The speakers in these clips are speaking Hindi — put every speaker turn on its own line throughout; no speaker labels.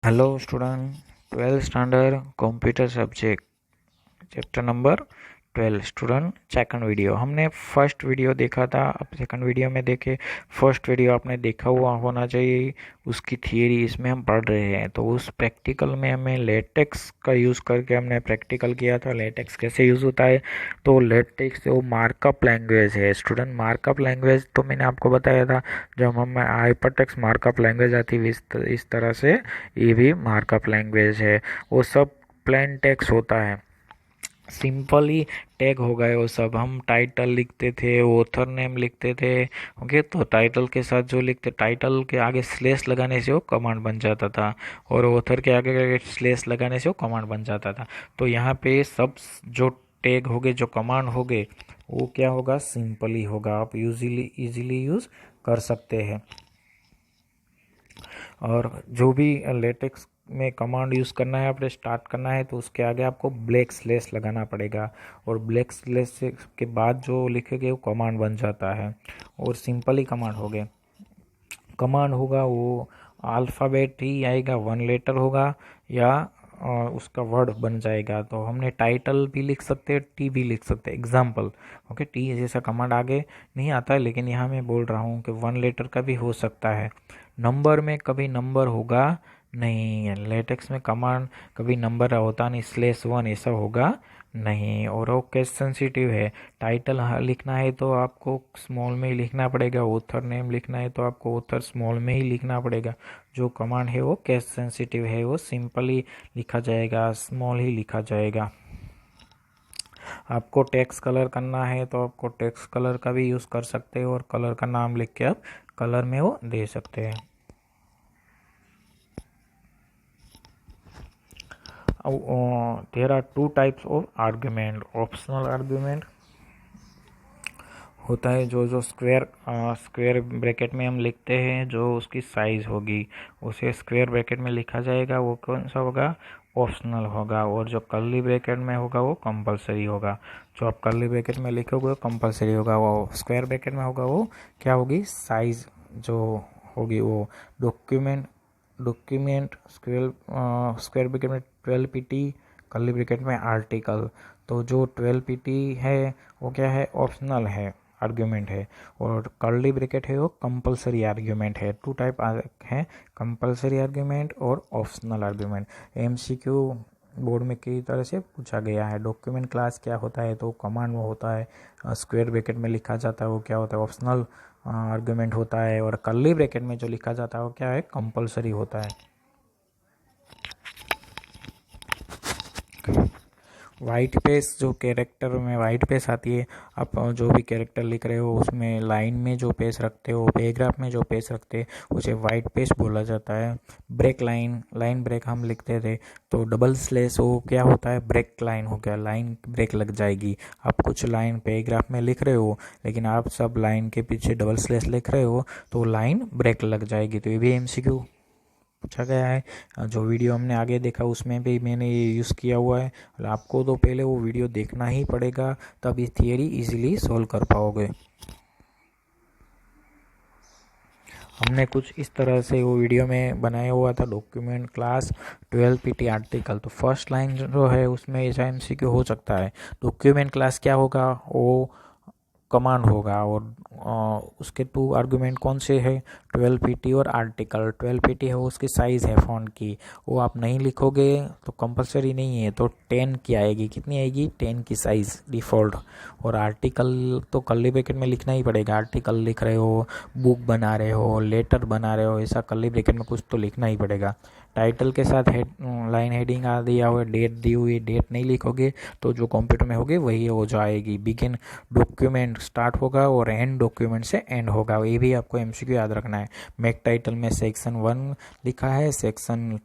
Hello student, 12th standard computer subject chapter number 12 student second video. हमने फर्स्ट वीडियो देखा था, अब सेकंड वीडियो में देखे। फर्स्ट वीडियो आपने देखा हुआ होना चाहिए, उसकी थियरी इसमें हम पढ़ रहे हैं। तो उस प्रैक्टिकल में हमें लेटेक्स का यूज़ करके हमने प्रैक्टिकल किया था। लेटेक्स कैसे यूज़ होता है, तो लेटेक्स वो मार्कअप लैंग्वेज है स्टूडेंट। मार्कअप लैंग्वेज तो मैंने आपको बताया था, जब हम हाइपरटेक्स्ट मार्कअप लैंग्वेज आती है इस तरह से ये भी मार्कअप लैंग्वेज है। वो सब प्लेन टेक्स्ट होता है, सिंपली टैग हो गए वो सब। हम टाइटल लिखते थे, ऑथर नेम लिखते थे। ओके, तो टाइटल के साथ जो लिखते, टाइटल के आगे स्लेश लगाने से वो कमांड बन जाता था, और ऑथर के आगे स्लेश लगाने से वो कमांड बन जाता था। तो यहाँ पे सब जो टैग हो गए, जो कमांड हो गए, वो क्या होगा, सिंपली होगा। आप इजीली यूज़ कर सकते हैं। और जो भी लेटेक्स में कमांड यूज़ करना है, आपने स्टार्ट करना है, तो उसके आगे आपको ब्लैक स्लेश लगाना पड़ेगा, और ब्लैक स्लेश के बाद जो लिखेंगे वो कमांड बन जाता है, और सिंपल ही कमांड हो गए। कमांड होगा वो अल्फ़ाबेट ही आएगा, 1 लेटर होगा, या उसका वर्ड बन जाएगा। तो हमने टाइटल भी लिख सकते हैं, टी भी लिख सकते हैं, एग्जाम्पल। ओके, टी जैसा कमांड आगे नहीं आता है, लेकिन यहाँ मैं बोल रहा हूँ कि 1 लेटर का भी हो सकता है। नंबर में कभी नंबर होगा नहीं है, लेटेक्स में कमांड कभी नंबर होता नहीं, /1 ऐसा होगा नहीं। और वो केस सेंसिटिव है। टाइटल लिखना है तो आपको स्मॉल में ही लिखना पड़ेगा, ऑथर नेम लिखना है तो आपको ऑथर स्मॉल में ही लिखना पड़ेगा। जो कमांड है वो केस सेंसिटिव है, वो सिंपली लिखा जाएगा, स्मॉल ही लिखा जाएगा। आपको टेक्स्ट कलर करना है तो आपको टेक्स्ट कलर का भी यूज़ कर सकते हो, और कलर का नाम लिख के आप कलर में वो दे सकते हैं। There are two types of argument. Optional argument होता है जो स्क्वायर ब्रैकेट में हम लिखते हैं, जो उसकी साइज होगी उसे स्क्वायर ब्रैकेट में लिखा जाएगा, वो कौन सा होगा, ऑप्शनल होगा। और जो कर्ली ब्रैकेट में होगा वो कंपलसरी होगा। जो आप कर्ली ब्रैकेट में लिखोगे वो कंपलसरी होगा, वो स्क्वायर ब्रैकेट में होगा वो क्या होगी, साइज जो होगी वो। डॉक्यूमेंट स्क्वायर ब्रैकेट में 12 pt, कर्ली ब्रैकेट में आर्टिकल। तो जो 12 pt है वो क्या है, ऑप्शनल है, आर्ग्यूमेंट है। और कर्ली ब्रैकेट है वो कंपलसरी आर्ग्यूमेंट है। टू टाइप है, कंपलसरी आर्ग्यूमेंट और ऑप्शनल आर्ग्यूमेंट। एमसीक्यू बोर्ड में कई तरह से पूछा गया है। डॉक्यूमेंट क्लास क्या होता है, तो कमांड वो होता है, स्क्वायर ब्रैकेट में लिखा जाता है वो क्या होता है, ऑप्शनल आर्ग्यूमेंट होता है। और कर्ली ब्रैकेट में जो लिखा जाता है वो क्या है, कंपलसरी होता है। वाइट पेज, जो कैरेक्टर में वाइट पेज आती है, आप जो भी कैरेक्टर लिख रहे हो उसमें लाइन में जो पेज रखते हो, पैराग्राफ में जो पेज रखते हैं उसे वाइट पेज बोला जाता है। ब्रेक लाइन ब्रेक हम लिखते थे, तो डबल स्लेश वो क्या होता है, ब्रेक लाइन हो गया, लाइन ब्रेक लग जाएगी। आप कुछ लाइन पैराग्राफ में लिख रहे हो, लेकिन आप सब लाइन के पीछे डबल स्लेश लिख रहे हो, तो लाइन ब्रेक लग जाएगी। तो ये भी एमसीक्यू पूछा गया है। जो वीडियो हमने आगे देखा उसमें भी मैंने ये यूज़ किया हुआ है। आपको तो पहले वो वीडियो देखना ही पड़ेगा, तब इस थियरी इजीली सॉल्व कर पाओगे। हमने कुछ इस तरह से वो वीडियो में बनाया हुआ था, डॉक्यूमेंट क्लास 12 pt आर्टिकल। तो फर्स्ट लाइन जो है उसमें ऐसा एमसीक्यू हो सकता है, डॉक्यूमेंट क्लास क्या होगा, वो कमांड होगा। और उसके 2 आर्गुमेंट कौन से है, 12 pt और आर्टिकल। 12 pt है वो उसकी साइज़ है फ़ॉन्ट की, वो आप नहीं लिखोगे तो कंपलसरी नहीं है, तो 10 की आएगी, कितनी आएगी, 10 की साइज़ डिफ़ॉल्ट। और आर्टिकल तो कर्ली ब्रैकेट में लिखना ही पड़ेगा। आर्टिकल लिख रहे हो, बुक बना रहे हो, लेटर बना रहे हो, ऐसा कर्ली ब्रैकेट में कुछ तो लिखना ही पड़ेगा। टाइटल के साथ लाइन हेडिंग आ दिया हुआ, डेट दी हुई, डेट नहीं लिखोगे तो जो कंप्यूटर में होगी वही हो जाएगी। बिगिन डॉक्यूमेंट स्टार्ट होगा और एंड डॉक्यूमेंट से एंड होगा, ये भी आपको एमसीक्यू याद रखना है। मेक टाइटल में सेक्शन 1 लिखा है, सेक्शन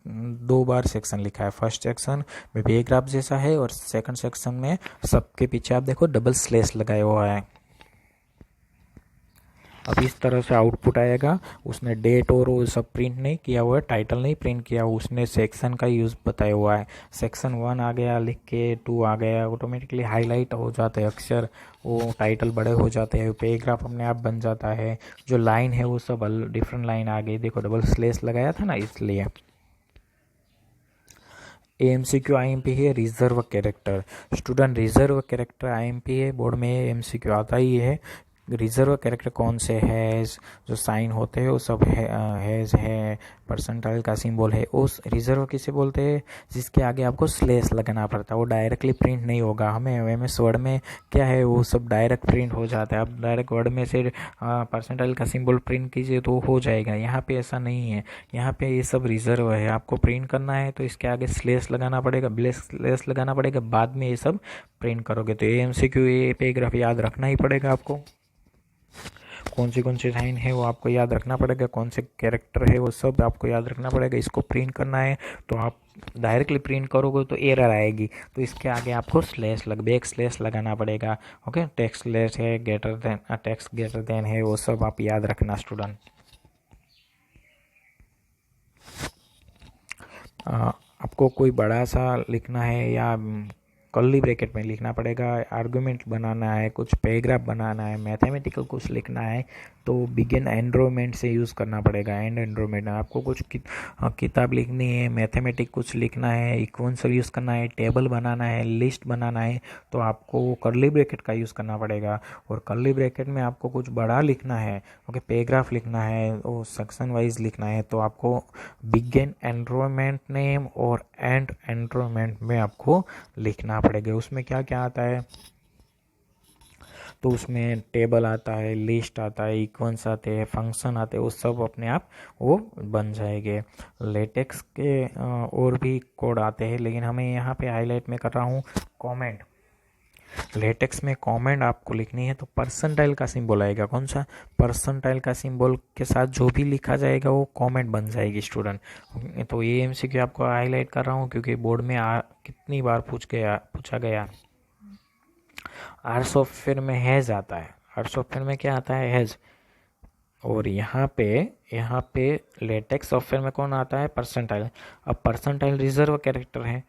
2 बार सेक्शन लिखा है। फर्स्ट सेक्शन में पैराग्राफ जैसा है, और सेकंड सेक्शन में सबके पीछे आप देखो डबल स्लेश लगाया हुआ है। अब इस तरह से आउटपुट आएगा। उसने डेट और वो सब प्रिंट नहीं किया हुआ है, टाइटल नहीं प्रिंट किया हुआ, उसने सेक्शन का यूज़ बताया हुआ है। सेक्शन 1 आ गया लिख के, 2 आ गया, ऑटोमेटिकली हाईलाइट हो जाते हैं अक्षर, वो टाइटल बड़े हो जाते हैं, पैराग्राफ अपने आप बन जाता है। जो लाइन है वो सब डिफरेंट लाइन आ गई, देखो डबल स्लेश लगाया था ना इसलिए। एमसीक्यू आईएमपी है reserve character. Student reserve character IMP है, बोर्ड में एमसीक्यू आता ही है। रिजर्व कैरेक्टर कौन से हैज़ जो साइन होते हैं वो सब हैज़ है, परसेंटाइल का सिंबल है। उस रिजर्व किसे बोलते हैं? जिसके आगे आपको स्लेस लगाना पड़ता है, वो डायरेक्टली प्रिंट नहीं होगा। हमें एमएस वर्ड में क्या है, वो सब डायरेक्ट प्रिंट हो जाता है। आप डायरेक्ट वर्ड में से परसेंटाइल का सिंबल प्रिंट कीजिए तो हो जाएगा। यहाँ पे ऐसा नहीं है, यहाँ पे ये सब रिजर्व है। आपको प्रिंट करना है तो इसके आगे स्लेस लगाना पड़ेगा, स्लेस लगाना पड़ेगा, बाद में ये सब प्रिंट करोगे। तो ये एमसीक्यू, ये पैराग्राफ याद रखना ही पड़ेगा आपको। कौन सी साइन है वो आपको याद रखना पड़ेगा, कौन से कैरेक्टर है वो सब आपको याद रखना पड़ेगा। इसको प्रिंट करना है तो आप डायरेक्टली प्रिंट करोगे तो एरर आएगी, तो इसके आगे आपको बैक स्लेस लगाना पड़ेगा। ओके, टेक्स्ट स्लेस है, टेक्स्ट ग्रेटर देन है, वो सब आप याद रखना स्टूडेंट। आपको कोई बड़ा सा लिखना है या कर्ली ब्रैकेट में लिखना पड़ेगा, आर्गुमेंट बनाना है, कुछ पैराग्राफ बनाना है, मैथमेटिकल कुछ लिखना है, तो बिगिन एनरोलमेंट से यूज़ करना पड़ेगा। एंड एनरोलमेंट आपको कुछ किताब लिखनी है, मैथमेटिक कुछ लिखना है, इक्वेंशियल यूज़ करना है, टेबल बनाना है, लिस्ट बनाना है, तो आपको कर्ली ब्रैकेट का यूज़ करना पड़ेगा। और कर्ली ब्रैकेट में आपको कुछ बड़ा लिखना है, ओके, पैराग्राफ लिखना है, वो सेक्शन वाइज लिखना है, तो आपको बिगिन एनरोलमेंट नेम और एंड एनरोलमेंट में आपको लिखना पड़ेगा। उसमें क्या क्या आता है, तो उसमें टेबल आता है, लिस्ट आता है, इक्वेंस आते हैं, फंक्शन आते हैं, वो सब अपने आप वो बन जाएंगे। लेटेक्स के और भी कोड आते हैं, लेकिन हमें यहाँ पे हाईलाइट में कर रहा हूँ कमेंट। लेटेक्स में कमेंट आपको लिखनी है तो परसेंटाइल का सिंबल आएगा। कौन सा? परसेंटाइल का सिंबल के साथ जो भी लिखा जाएगा वो कमेंट बन जाएगी स्टूडेंट। तो ये एमसीक्यू आपको हाईलाइट कर रहा हूँ क्योंकि बोर्ड में कितनी बार पूछा गया। आर सॉफ्टवेयर में हैज़ आता है, आर सॉफ्टवेयर में क्या आता है? हैज़। और यहाँ पे लेटेक्स सॉफ्टवेयर में कौन आता है? परसेंटाइल। अब परसेंटाइल रिजर्व कैरेक्टर है,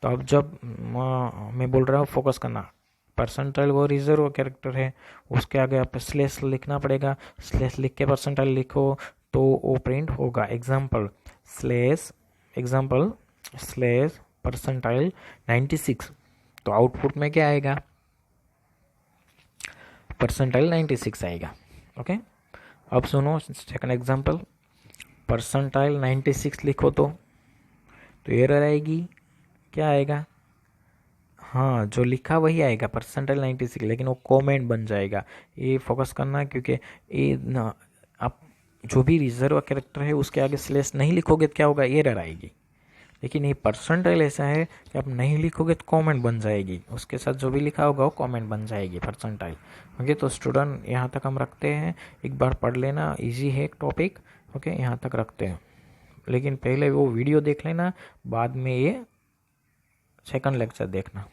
तो अब जब मैं बोल रहा हूँ फोकस करना, परसेंटाइल वो रिजर्व कैरेक्टर है, उसके आगे आप स्लेस लिखना पड़ेगा। स्लेस लिख के परसेंटाइल लिखो तो वो प्रिंट होगा। एग्जाम्पल स्लेस परसेंटाइल 96, तो आउटपुट में क्या आएगा? परसेंटाइल 96 आएगा। ओके, अब सुनो सेकंड एग्जाम्पल, परसेंटाइल 96 लिखो तो एरर आएगी। क्या आएगा? हाँ, जो लिखा वही आएगा, परसेंटाइल 96, लेकिन वो कमेंट बन जाएगा। ये फोकस करना, क्योंकि ये ना, आप जो भी रिजर्व कैरेक्टर है उसके आगे स्लेस नहीं लिखोगे तो क्या होगा? एरर आएगी। लेकिन ये परसेंटाइल ऐसा है कि आप नहीं लिखोगे तो कमेंट बन जाएगी, उसके साथ जो भी लिखा होगा वो कमेंट बन जाएगी परसेंटाइल। ओके, तो स्टूडेंट यहाँ तक हम रखते हैं, एक बार पढ़ लेना, इजी है टॉपिक। ओके, यहाँ तक रखते हैं, लेकिन पहले वो वीडियो देख लेना, बाद में ये सेकंड लेक्चर देखना।